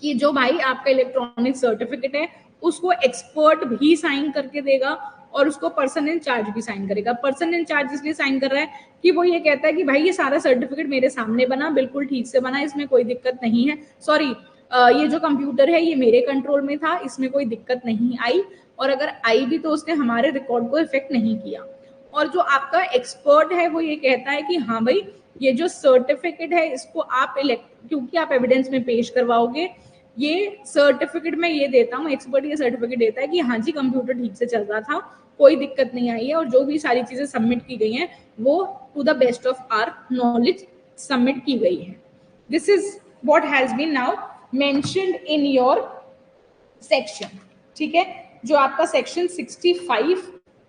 कि जो भाई आपका इलेक्ट्रॉनिक सर्टिफिकेट है उसको एक्सपर्ट भी साइन करके देगा और उसको पर्सन इन चार्ज भी साइन करेगा। पर्सन इन चार्ज इसलिए साइन कर रहा है कि वो ये कहता है कि भाई ये सारा सर्टिफिकेट मेरे सामने बना, बिल्कुल ठीक से बना, इसमें कोई दिक्कत नहीं है, सॉरी ये जो कंप्यूटर है ये मेरे कंट्रोल में था, इसमें कोई दिक्कत नहीं आई, और अगर आई भी तो उसने हमारे रिकॉर्ड को इफेक्ट नहीं किया। और जो आपका एक्सपर्ट है वो ये कहता है कि हाँ भाई ये जो सर्टिफिकेट है इसको आप क्योंकि आप एविडेंस में पेश करवाओगे, ये सर्टिफिकेट में ये देता हूँ, एक्सपर्ट ये सर्टिफिकेट देता है कि हाँ जी कंप्यूटर ठीक से चल रहा था, कोई दिक्कत नहीं आई है, और जो भी सारी चीजें सबमिट की गई हैं वो to the best of our knowledge submit की गई है। This is what has been now mentioned in your section. ठीक है, जो आपका सेक्शन 65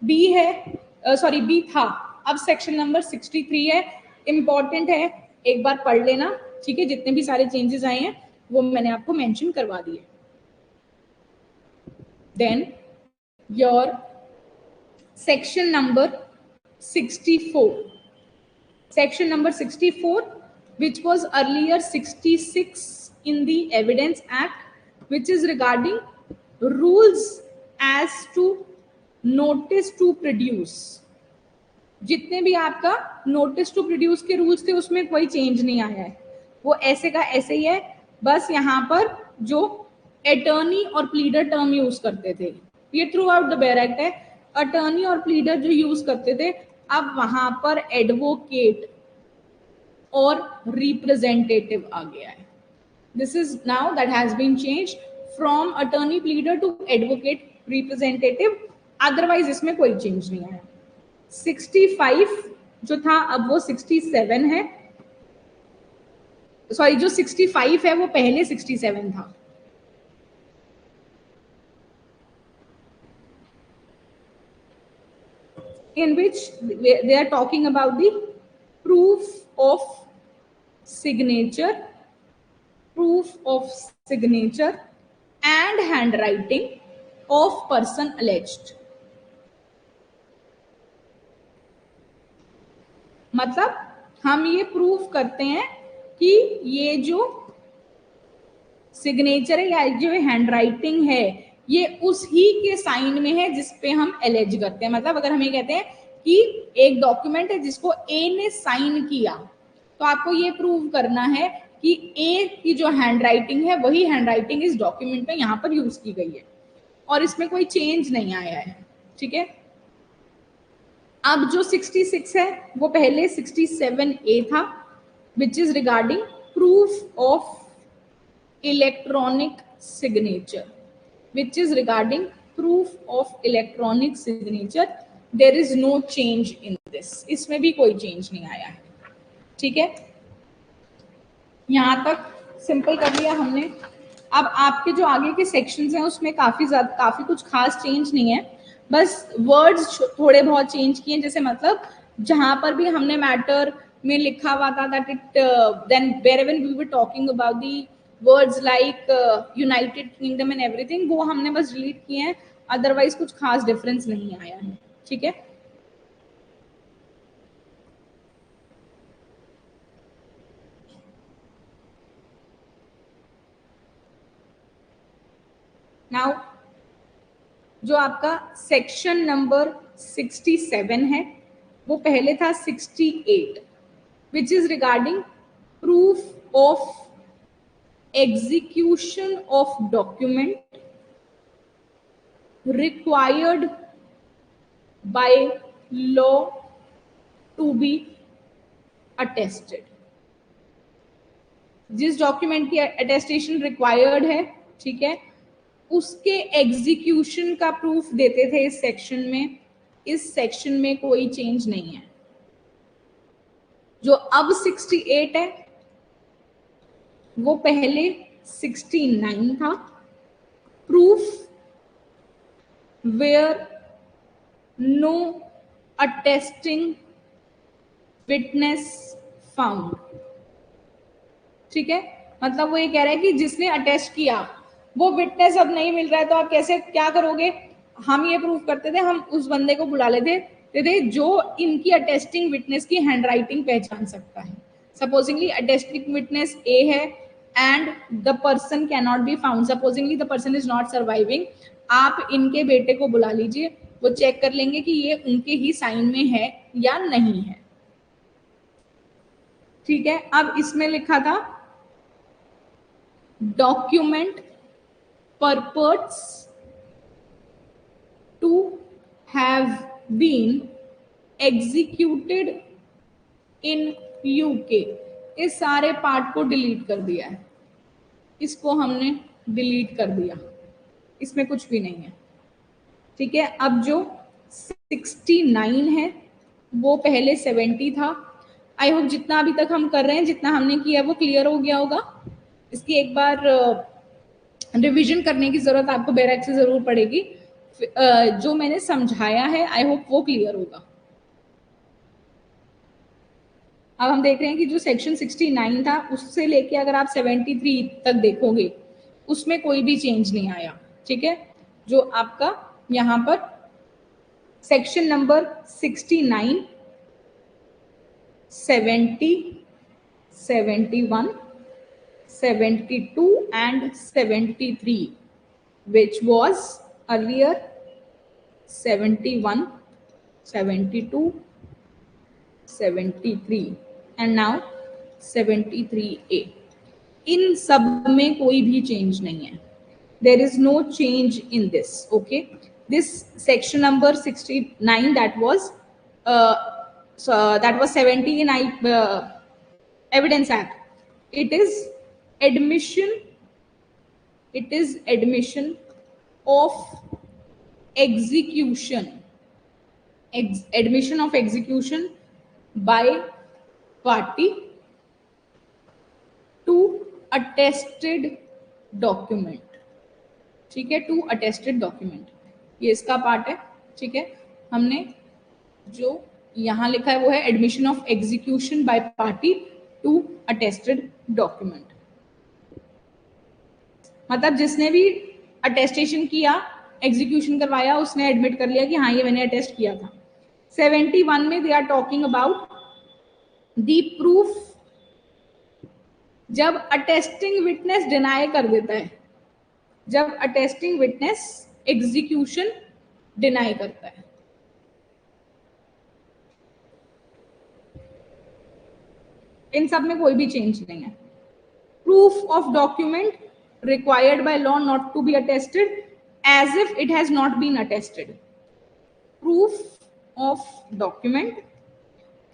बी है, सॉरी बी था, अब सेक्शन नंबर 63 है। इंपॉर्टेंट है, एक बार पढ़ लेना। ठीक है, जितने भी सारे चेंजेस आए हैं वो मैंने आपको मेंशन करवा दिए। Then your section number 64, section number 64 which was earlier 66 in the evidence act which is regarding rules as to notice to produce। जितने भी आपका नोटिस टू प्रोड्यूस के रूल्स थे उसमें कोई चेंज नहीं आया है, वो ऐसे का ऐसे ही है। बस यहाँ पर जो अटर्नी और प्लीडर टर्म यूज करते थे ये through out the bare act है, अटर्नी और प्लीडर जो यूज करते थे अब वहां पर एडवोकेट और रिप्रेजेंटेटिव आ गया है। This is now that has been changed from attorney pleader to advocate representative, otherwise इसमें कोई चेंज नहीं आया। 65 जो था अब वो 67 है, सॉरी जो 65 है वो पहले 67 था। In which they are talking about the proof of signature and handwriting of person alleged। मतलब हम ये प्रूफ करते हैं कि ये जो सिग्नेचर है या जो हैंडराइटिंग है ये उस ही के साइन में है जिस पे हम एलेज करते हैं। मतलब अगर हम ये कहते हैं कि एक डॉक्यूमेंट है जिसको ए ने साइन किया तो आपको ये प्रूव करना है कि ए की जो हैंड राइटिंग है वही हैंड राइटिंग इस डॉक्यूमेंट में यहाँ पर यूज की गई है और इसमें कोई चेंज नहीं आया है। ठीक है, अब जो 66 है वो पहले 67A था, विच is regarding proof of electronic signature, which is regarding proof of electronic signature. There is no change in this. इसमें भी कोई चेंज नहीं आया है। ठीक है, यहाँ तक सिंपल कर लिया हमने। अब आपके जो आगे के सेक्शंस हैं उसमें काफी कुछ खास चेंज नहीं है, बस वर्ड्स थोड़े बहुत चेंज किए, जैसे मतलब जहां पर भी हमने मैटर में लिखा हुआ था that it then wherever we were talking about the words like United Kingdom and everything, वो हमने बस डिलीट किए हैं, अदरवाइज कुछ खास डिफरेंस नहीं आया है। ठीक है, नाउ जो आपका सेक्शन नंबर 67 है वो पहले था 68, which is regarding proof of execution of document required by law to be attested. जिस डॉक्यूमेंट की अटेस्टेशन रिक्वायर्ड है, ठीक है, उसके एग्जीक्यूशन का प्रूफ देते थे इस सेक्शन में। इस सेक्शन में कोई चेंज नहीं है। जो अब 68 है वो पहले 69 था, proof where no attesting witness found. ठीक है, मतलब वो ये कह रहा है कि जिसने अटेस्ट किया वो विटनेस अब नहीं मिल रहा है, तो आप कैसे क्या करोगे। हम ये प्रूफ करते थे, हम उस बंदे को बुला लेते थे जो इनकी अटेस्टिंग विटनेस की हैंडराइटिंग पहचान सकता है। सपोजिंगली अटेस्टिंग विटनेस ए है and the person can not be found, supposedly the person is not surviving, आप इनके बेटे को बुला लीजिए, वो चेक कर लेंगे कि ये उनके ही साइन में है या नहीं है। ठीक है, अब इसमें लिखा था document purports to have been executed in UK। इस सारे पार्ट को डिलीट कर दिया है, इसको हमने डिलीट कर दिया, इसमें कुछ भी नहीं है। ठीक है, अब जो 69 है वो पहले 70 था। आई होप जितना अभी तक हम कर रहे हैं, जितना हमने किया वो क्लियर हो गया होगा। इसकी एक बार रिवीजन करने की जरूरत आपको बैरक से जरूर पड़ेगी। जो मैंने समझाया है आई होप वो क्लियर होगा। अब हम देख रहे हैं कि जो सेक्शन 69 था उससे लेके अगर आप 73 तक देखोगे उसमें कोई भी चेंज नहीं आया। ठीक है, जो आपका यहाँ पर section number 69, 70, 71, 72 and 73, which was earlier 71, 72, 73 and now 73A, इन सब में कोई भी चेंज नहीं है। There is no change in this. Okay, this section number 69 that was 70 in Evidence Act. It is admission of execution, admission of execution by party to attested document। ठीक है, to attested document, ये इसका part है। ठीक है, हमने जो यहाँ लिखा है वो है admission of execution by party to attested document. मतलब जिसने भी अटेस्टेशन किया, एग्जीक्यूशन करवाया, उसने एडमिट कर लिया कि हाँ ये मैंने अटेस्ट किया था। 71 में they are talking about the proof जब अटेस्टिंग विटनेस डिनाई कर देता है, जब अटेस्टिंग विटनेस एग्जीक्यूशन डिनाई करता है। इन सब में कोई भी चेंज नहीं है। proof of document required by law not to be attested as if it has not been attested. proof of document,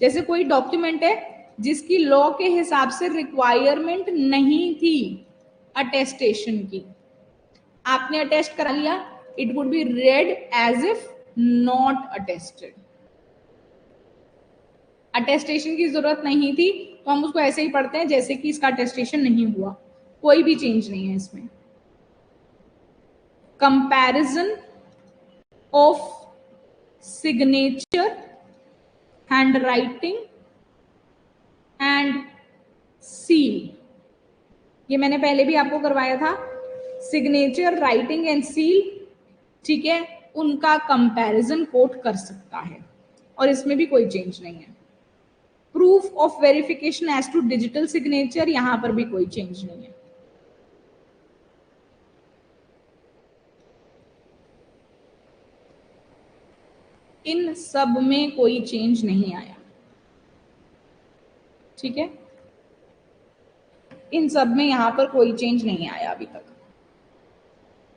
जैसे कोई डॉक्यूमेंट है जिसकी लॉ के हिसाब से रिक्वायरमेंट नहीं थी अटेस्टेशन की, आपने अटेस्ट करा लिया, it would be read as if not attested. Attestation की जरूरत नहीं थी तो हम उसको ऐसे ही पढ़ते हैं जैसे कि इसका अटेस्टेशन नहीं हुआ, कोई भी चेंज नहीं है इसमें। Comparison of signature, handwriting and seal, ये मैंने पहले भी आपको करवाया था। सिग्नेचर, राइटिंग एंड सील, ठीक है, उनका कंपैरिजन कोर्ट कर सकता है और इसमें भी कोई चेंज नहीं है। Proof of verification as to digital signature, यहां पर भी कोई चेंज नहीं है। इन सब में कोई चेंज नहीं आया, ठीक है, इन सब में यहां पर कोई चेंज नहीं आया अभी तक।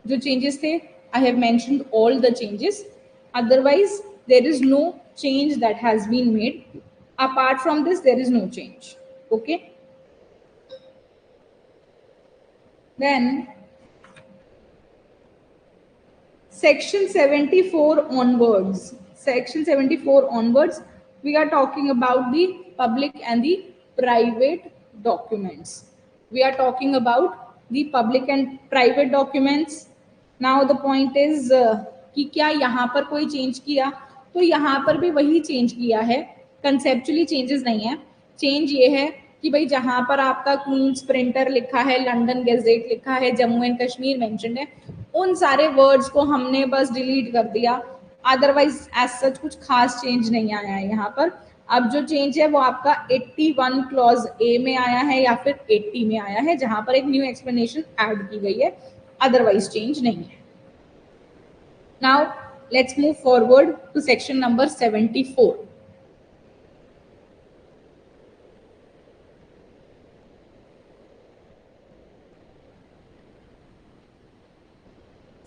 जो चेंजेस थे, I have mentioned all the changes, otherwise there is no change that has been made. Apart from this there is no change, okay. Then section 74 onwards, section 74 onwards, we are talking about the public and the private documents. We are talking about the public and private documents. Now the point is कि क्या यहाँ पर कोई change किया, तो यहाँ पर भी वही चेंज किया है, कंसेप्चुअली चेंजेस नहीं है। चेंज ये है कि भाई जहां पर आपका क्वींस प्रिंटर लिखा है, लंदन गैजेट लिखा है, जम्मू एंड कश्मीर मेंशन्ड है, उन सारे वर्ड्स को हमने बस डिलीट कर दिया। अदरवाइज एज सच कुछ खास चेंज नहीं आया है यहाँ पर। अब जो चेंज है वो आपका 81 क्लॉज ए में आया है या फिर 80 में आया है, जहां पर एक न्यू एक्सप्लेनेशन ऐड की गई है, अदरवाइज चेंज नहीं है। Now let's move forward to section number 74।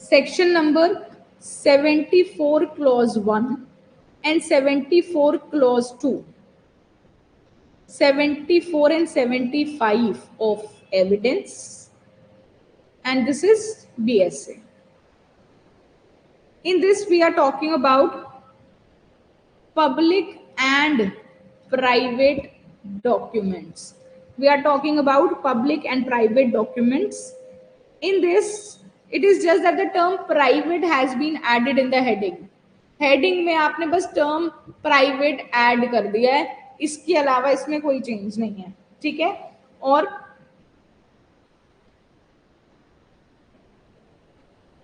Section number 74 clause 1 and 74 clause 2, 74 and 75 of evidence, and this is BSA. In this we are talking about public and private documents. We are talking about public and private documents. In this it is just that the term private has been added in the heading. Heading में आपने बस term private add कर दिया है, इसके अलावा इसमें कोई चेंज नहीं है, ठीक है। और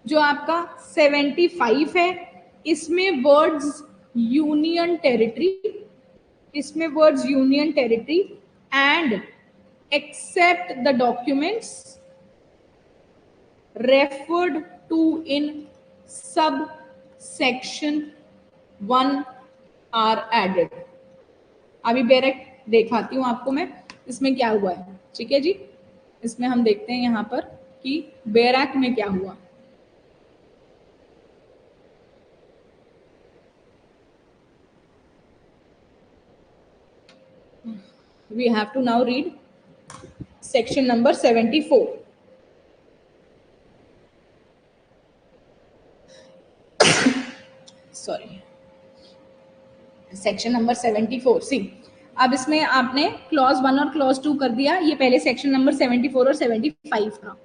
जो आपका 75 है, इसमें वर्ड्स यूनियन टेरिटरी, इसमें words union territory and except the documents referred to in subsection 1 are added. अभी बैरक दिखाती हूँ आपको मैं इसमें क्या हुआ है, ठीक है जी। इसमें हम देखते हैं यहाँ पर कि बैरक में क्या हुआ। We have to now read section number 74. Sorry, section number 74 सी। अब इसमें आपने क्लॉज 1 और क्लॉज 2 कर दिया, ये पहले सेक्शन नंबर 74 और 75 था।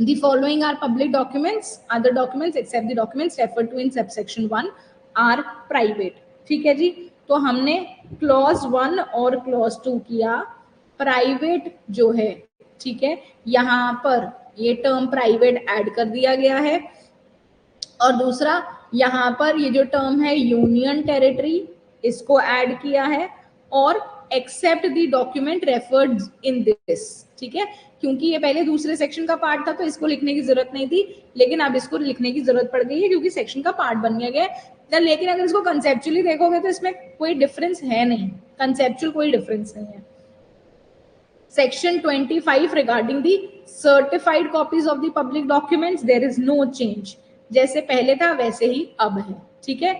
The following are public documents, other documents except the documents referred to in subsection 1 are private, ठीक है जी। तो हमने क्लॉज 1 और क्लॉज 2 किया, प्राइवेट जो है, ठीक है, यहाँ पर ये टर्म प्राइवेट ऐड कर दिया गया है, और दूसरा यहाँ पर ये जो टर्म है यूनियन टेरिटरी, इसको ऐड किया है, और except the document referred in this, ठीक है। क्योंकि ये पहले दूसरे सेक्शन का पार्ट था तो इसको लिखने की जरूरत नहीं थी, लेकिन अब इसको लिखने की जरूरत पड़ गई है क्योंकि सेक्शन का पार्ट बन गया है। लेकिन अगर इसको कंसेप्चुअली देखोगे तो इसमें कोई डिफरेंस है नहीं, कंसेप्चुअल कोई डिफरेंस नहीं है। Section 25 regarding the certified copies of the public documents, there is no change. जैसे पहले था वैसे ही अब है, ठीक है।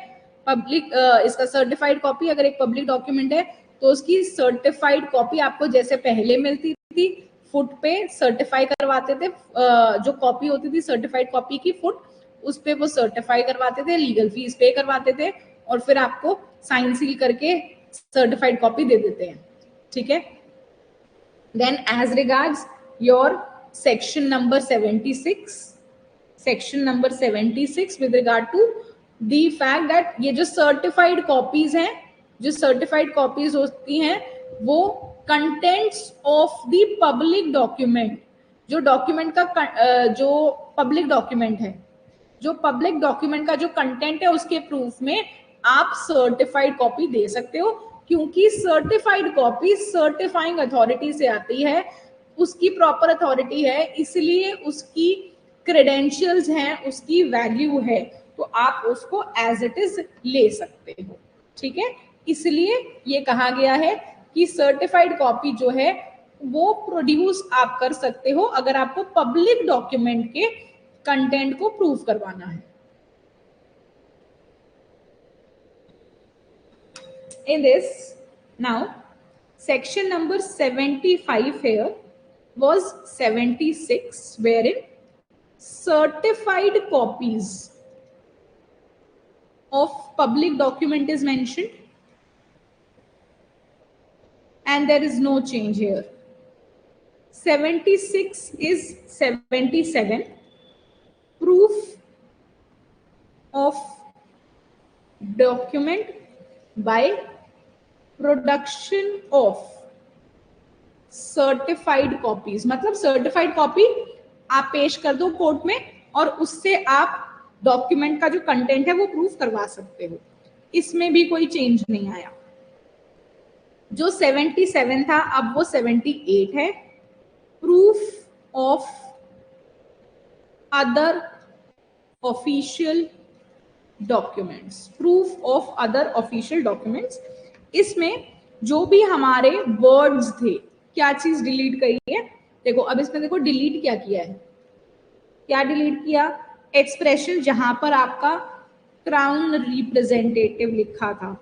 पब्लिक इसका सर्टिफाइड कॉपी, अगर एक पब्लिक डॉक्यूमेंट है तो उसकी सर्टिफाइड कॉपी आपको जैसे पहले मिलती थी, फुट पे सर्टिफाई करवाते थे, जो कॉपी होती थी सर्टिफाइड कॉपी की फुट, उस पे वो सर्टिफाई करवाते थे, लीगल फीस पे करवाते थे और फिर आपको साइन सील करके सर्टिफाइड कॉपी दे देते हैं, ठीक है। Then as regards your section number 76, section number 76 with regard to the fact that ये जो certified copies हैं, जो certified copies होती हैं वो contents of the public document, जो document का जो public document है, जो पब्लिक डॉक्यूमेंट का जो कंटेंट है उसके प्रूफ में आप सर्टिफाइड कॉपी दे सकते हो, क्योंकि सर्टिफाइड कॉपी सर्टिफाइंग अथॉरिटी से आती है, उसकी प्रॉपर अथॉरिटी है, इसलिए उसकी क्रेडेंशियल्स हैं, उसकी वैल्यू है, तो आप उसको एज इट इज ले सकते हो, ठीक है। इसलिए ये कहा गया है कि सर्टिफाइड कॉपी जो है वो प्रोड्यूस आप कर सकते हो अगर आपको पब्लिक डॉक्यूमेंट के कंटेंट को प्रूव करवाना है। In this, now section number 75 here was 76, wherein certified copies of public document is mentioned, and there is no change here. 76 is 77, proof of document by production of certified copies, मतलब certified copy आप पेश कर दो court में और उससे आप document का जो कंटेंट है वो प्रूफ करवा सकते हो, इसमें भी कोई चेंज नहीं आया। जो 77 था अब वो 78 है, proof of other official documents, proof of other official documents. इसमें जो भी हमारे वर्ड्स थे, क्या चीज डिलीट करी है, देखो अब इसमें देखो डिलीट क्या किया है, क्या डिलीट किया, एक्सप्रेशन जहां पर आपका क्राउन रिप्रेजेंटेटिव लिखा था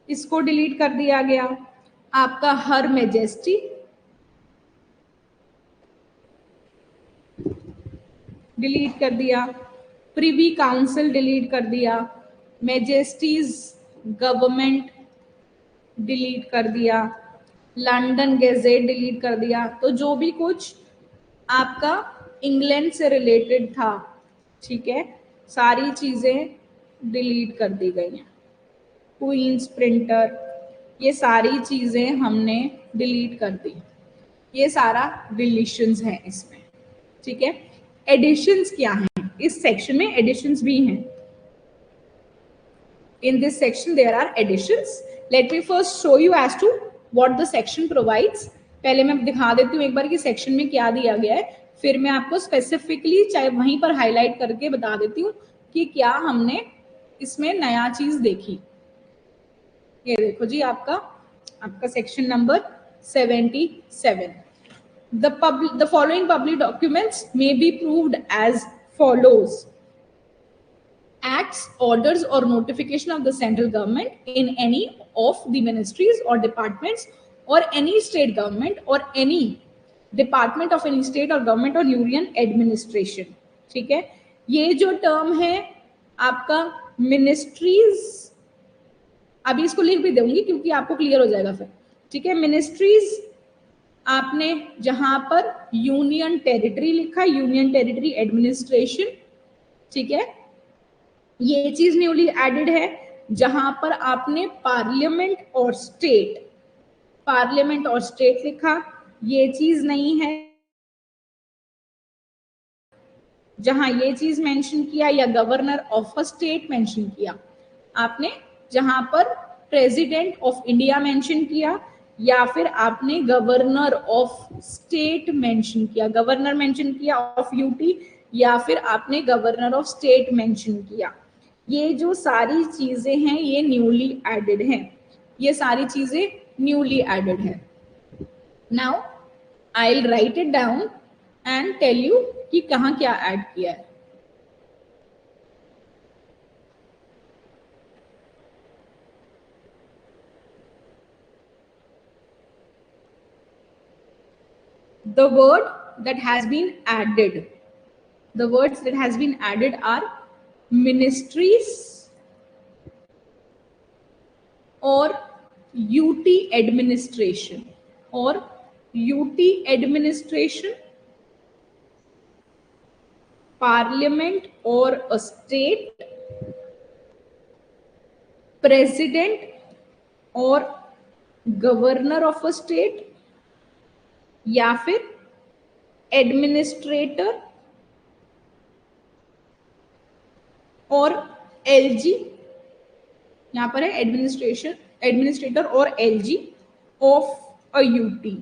इसको डिलीट कर दिया गया, आपका हर मैजेस्टी डिलीट कर दिया, प्रिवी काउंसिल डिलीट कर दिया, मैजेस्टीज गवर्नमेंट डिलीट कर दिया, लंदन गैजेट डिलीट कर दिया। तो जो भी कुछ आपका इंग्लैंड से रिलेटेड था, ठीक है, सारी चीजें डिलीट कर दी गई हैं। क्वींस प्रिंटर, ये सारी चीजें हमने डिलीट कर दी, ये सारा डिलीशंस है इसमें, ठीक है। एडिशंस क्या हैं, इस सेक्शन में एडिशंस भी हैं। In this section there are additions. Let me first show you as to what the section provides. पहले मैं दिखा देती हूँ एक बार कि सेक्शन में क्या दिया गया है, फिर मैं आपको स्पेसिफिकली चाहे वहीं पर हाईलाइट करके बता देती हूँ कि क्या हमने इसमें नया चीज देखी। ये देखो जी, आपका section number 77। The following public documents may be proved as follows: acts, orders or notification of the central government in any of the ministries or departments or any state government or any department of any state or government or union administration, ठीक है। ये जो term है आपका ministries, अभी इसको लिख भी दूंगी क्योंकि आपको क्लियर हो जाएगा फिर, ठीक है। मिनिस्ट्रीज आपने जहां पर यूनियन टेरिटरी लिखा, यूनियन टेरिटरी एडमिनिस्ट्रेशन, ठीक है, ये चीज न्यूली एडेड है। जहां पर आपने पार्लियामेंट और स्टेट, पार्लियामेंट और स्टेट लिखा, ये चीज नहीं है। जहां ये चीज मेंशन किया या governor of a state mention किया आपने, जहां पर प्रेसिडेंट ऑफ इंडिया मेंशन किया या फिर आपने गवर्नर ऑफ स्टेट मेंशन किया, गवर्नर मेंशन किया ऑफ यूटी या फिर आपने गवर्नर ऑफ स्टेट मेंशन किया, ये जो सारी चीजें हैं ये न्यूली एडेड हैं। ये सारी चीजें न्यूली एडेड है. Now I will write it down and tell you कि कहाँ क्या ऐड किया है. The word that has been added, the words that has been added are ministries or UT administration or UT administration, parliament or a state, president or governor of a state, या फिर administrator और LG, यहां पर है administrator और LG of a UT.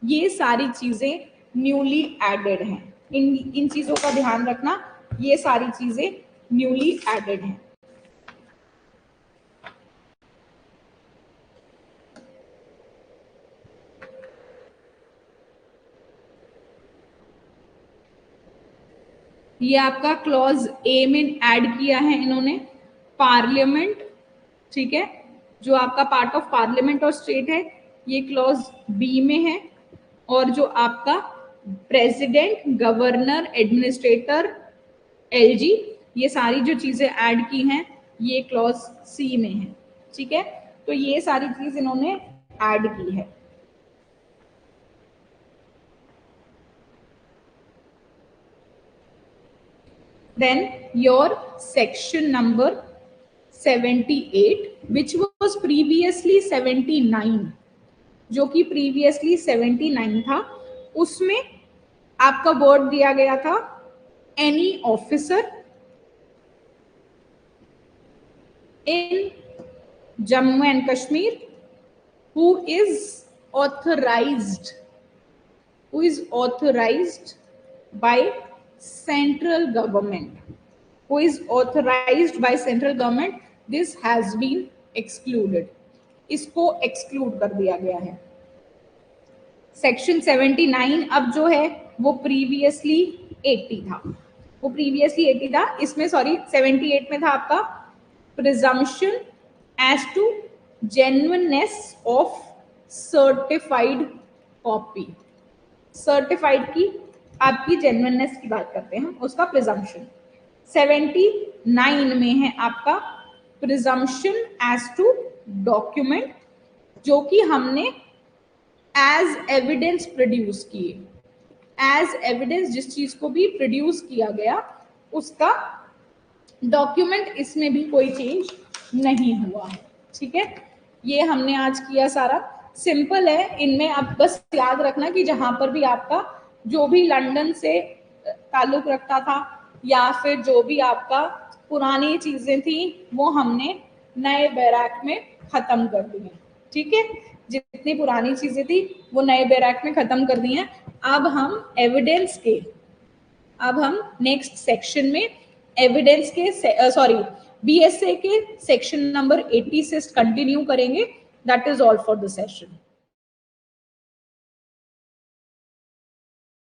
ये सारी चीजें न्यूली एडेड हैं. इन चीजों का ध्यान रखना, ये सारी चीजें न्यूली एडेड हैं. ये आपका क्लॉज ए में ऐड किया है इन्होंने पार्लियामेंट, ठीक है, जो आपका पार्ट ऑफ पार्लियामेंट और स्टेट है, ये क्लॉज बी में है. और जो आपका प्रेसिडेंट, गवर्नर, एडमिनिस्ट्रेटर, एलजी, ये सारी जो चीजें ऐड की हैं ये क्लॉज सी में है. ठीक है, तो ये सारी चीज इन्होंने ऐड की है. Then your section number 78, which was previously 79, जो कि previously 79 था, उसमें आपका वर्ड दिया गया था any officer in Jammu and Kashmir who is authorized by central government, this has been excluded. इसको exclude कर दिया गया है. सेक्शन 79 अब जो है वो प्रीवियसली 80 था, इसमें 78 में था आपका presumption as to genuineness of certified copy. Certified की आपकी जेन्युइननेस की बात करते हैं, उसका प्रिजम्पशन. 79 में है आपका प्रिजम्पशन एज टू डॉक्यूमेंट, जो कि हमने एज एविडेंस प्रोड्यूस किए. एज एविडेंस जिस चीज को भी प्रोड्यूस किया गया उसका डॉक्यूमेंट, इसमें भी कोई चेंज नहीं हुआ है. ठीक है, ये हमने आज किया सारा. सिंपल है, इनमें आप बस याद रखना कि जहां पर भी आपका जो भी लंदन से ताल्लुक रखता था या फिर जो भी आपका पुरानी चीजें थी वो हमने नए बैराक में खत्म कर दी हैं. ठीक है, जितनी पुरानी चीजें थी वो नए बैराक में खत्म कर दी हैं. अब हम एविडेंस के, अब हम नेक्स्ट सेक्शन में एविडेंस के BSA के सेक्शन नंबर 80 से कंटिन्यू करेंगे. That is all for the session.